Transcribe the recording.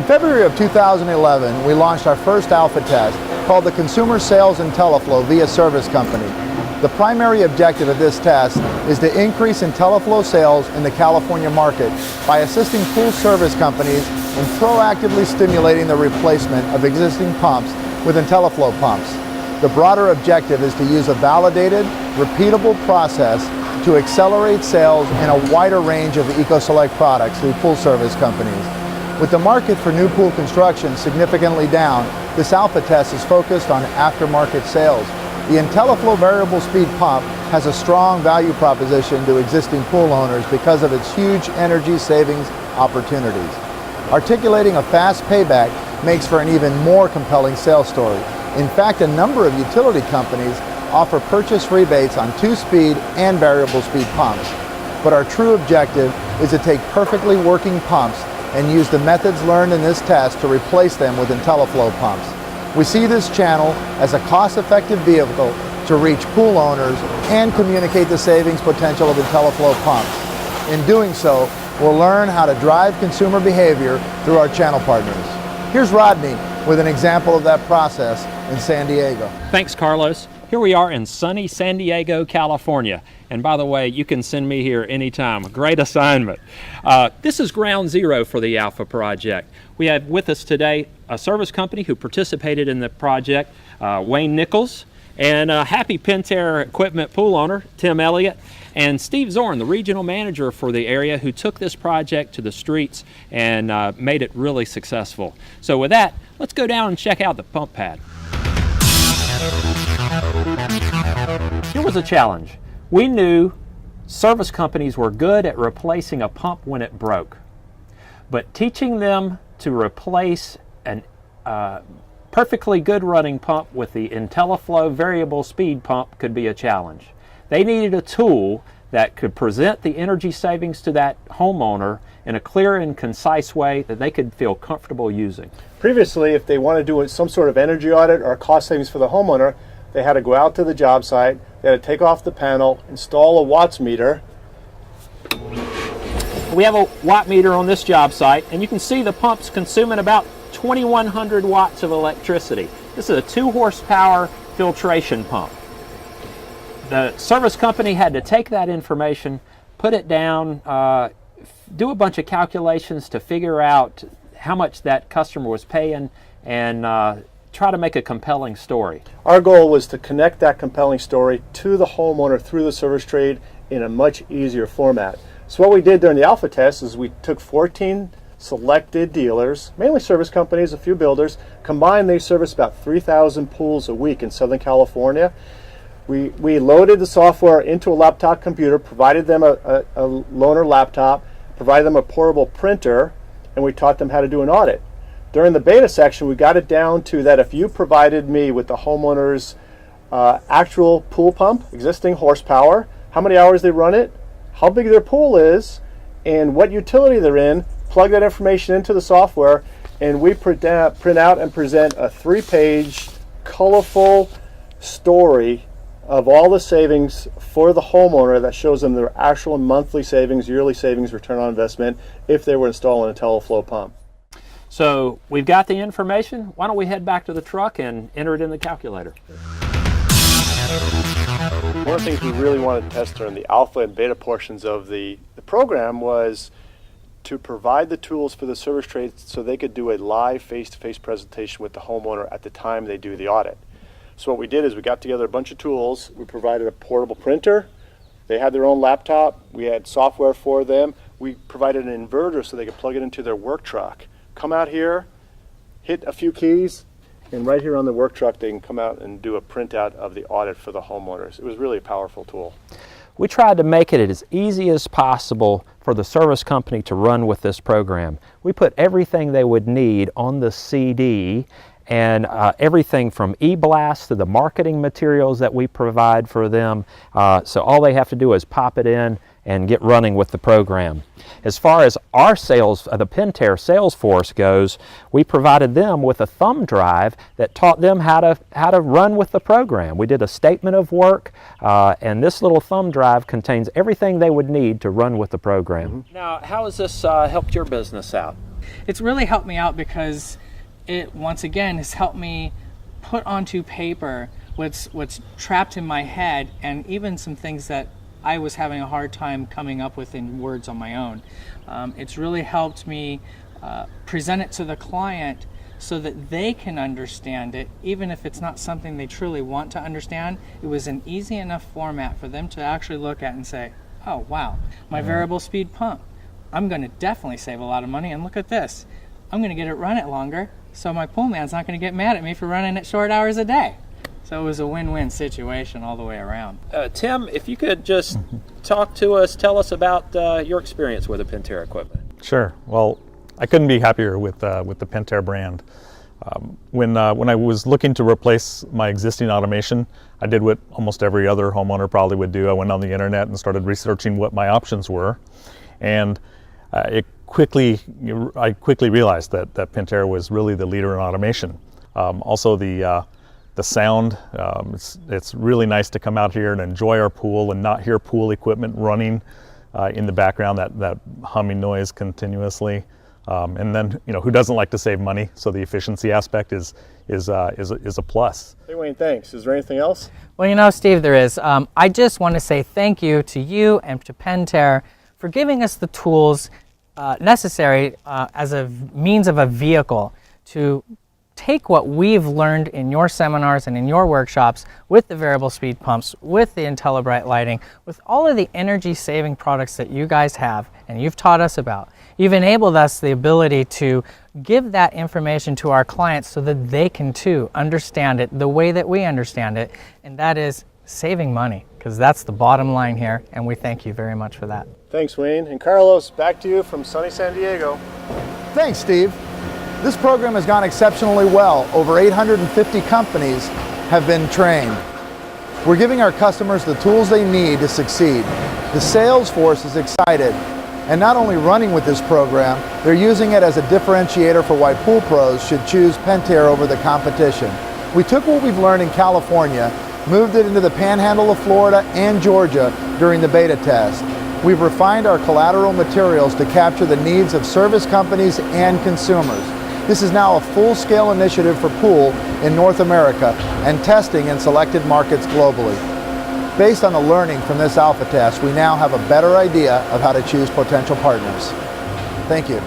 In February of 2011, we launched our first alpha test called the Consumer Sales IntelliFlow via Service Company. The primary objective of this test is to increase IntelliFlow sales in the California market by assisting pool service companies in proactively stimulating the replacement of existing pumps with IntelliFlow pumps. The broader objective is to use a validated, repeatable process to accelerate sales in a wider range of EcoSelect products through pool service companies. With the market for new pool construction significantly down, this alpha test is focused on aftermarket sales. The IntelliFlow variable speed pump has a strong value proposition to existing pool owners because of its huge energy savings opportunities. Articulating a fast payback makes for an even more compelling sales story. In fact, a number of utility companies offer purchase rebates on 2-speed and variable speed pumps. But our true objective is to take perfectly working pumps and use the methods learned in this test to replace them with IntelliFlow pumps. We see this channel as a cost-effective vehicle to reach pool owners and communicate the savings potential of IntelliFlow pumps. In doing so, we'll learn how to drive consumer behavior through our channel partners. Here's Rodney with an example of that process in San Diego. Thanks, Carlos. Here we are in sunny San Diego, California. And by the way, you can send me here anytime. Great assignment. This is ground zero for the Alpha project. We have with us today a service company who participated in the project, Wayne Nichols, and a happy Pentair equipment pool owner, Tim Elliott, and Steve Zorn, the regional manager for the area, who took this project to the streets and made it really successful. So with that, let's go down and check out the pump pad. Here was a challenge. We knew service companies were good at replacing a pump when it broke, but teaching them to replace a perfectly good running pump with the IntelliFlow variable speed pump could be a challenge. They needed a tool that could present the energy savings to that homeowner in a clear and concise way that they could feel comfortable using. Previously, if they want to do some sort of energy audit or cost savings for the homeowner, they had to go out to the job site, they had to take off the panel, install a watts meter. We have a watt meter on this job site, and you can see the pump's consuming about 2,100 watts of electricity. This is a 2-horsepower filtration pump. The service company had to take that information, put it down, do a bunch of calculations to figure out how much that customer was paying, and try to make a compelling story. Our goal was to connect that compelling story to the homeowner through the service trade in a much easier format. So what we did during the alpha test is we took 14 selected dealers, mainly service companies, a few builders. Combined, they service about 3,000 pools a week in Southern California. We loaded the software into a laptop computer, provided them a loaner laptop, provided them a portable printer, and we taught them how to do an audit. During the beta section, we got it down to that if you provided me with the homeowner's actual pool pump, existing horsepower, how many hours they run it, how big their pool is, and what utility they're in, plug that information into the software, and we print out and present a 3-page, colorful story of all the savings for the homeowner that shows them their actual monthly savings, yearly savings, return on investment if they were installing a IntelliFlow pump. So we've got the information. Why don't we head back to the truck and enter it in the calculator? One of the things we really wanted to test during the alpha and beta portions of the program was to provide the tools for the service trade so they could do a live face-to-face presentation with the homeowner at the time they do the audit. So what we did is we got together a bunch of tools. We provided a portable printer. They had their own laptop. We had software for them. We provided an inverter so they could plug it into their work truck. Come out here, hit a few keys, and right here on the work truck they can come out and do a printout of the audit for the homeowners. It was really a powerful tool. We tried to make it as easy as possible for the service company to run with this program. We put everything they would need on the CD, and everything from e-blasts to the marketing materials that we provide for them. So all they have to do is pop it in and get running with the program. As far as our sales, the Pentair sales force goes, we provided them with a thumb drive that taught them how to run with the program. We did a statement of work, and this little thumb drive contains everything they would need to run with the program. Now, how has this helped your business out? It's really helped me out because it, once again, has helped me put onto paper what's trapped in my head, and even some things that I was having a hard time coming up with in words on my own. It's really helped me present it to the client so that they can understand it, even if it's not something they truly want to understand. It was an easy enough format for them to actually look at and say, oh wow, my variable speed pump, I'm going to definitely save a lot of money, and look at this, I'm going to get it run it longer, so my pool man's not going to get mad at me for running it short hours a day. So it was a win-win situation all the way around. Tim, if you could just talk to us, tell us about your experience with the Pentair equipment. Sure. Well, I couldn't be happier with the Pentair brand. When I was looking to replace my existing automation, I did what almost every other homeowner probably would do. I went on the internet and started researching what my options were, and I quickly realized that Pentair was really the leader in automation. Also, the sound, it's really nice to come out here and enjoy our pool and not hear pool equipment running in the background, that humming noise continuously. And then, who doesn't like to save money? So the efficiency aspect is a plus. Hey Wayne, thanks. Is there anything else? Well, Steve, there is. I just want to say thank you to you and to Pentair for giving us the tools necessary as a means of a vehicle to take what we've learned in your seminars and in your workshops with the variable speed pumps, with the IntelliBrite lighting, with all of the energy saving products that you guys have and you've taught us about. You've enabled us the ability to give that information to our clients so that they can too understand it the way that we understand it, and that is saving money, because that's the bottom line here, and we thank you very much for that. Thanks, Wayne. And Carlos, back to you from sunny San Diego. Thanks, Steve. This program has gone exceptionally well. Over 850 companies have been trained. We're giving our customers the tools they need to succeed. The sales force is excited, and not only running with this program, they're using it as a differentiator for why pool pros should choose Pentair over the competition. We took what we've learned in California, moved it into the panhandle of Florida and Georgia during the beta test. We've refined our collateral materials to capture the needs of service companies and consumers. This is now a full-scale initiative for pool in North America and testing in selected markets globally. Based on the learning from this alpha test, we now have a better idea of how to choose potential partners. Thank you.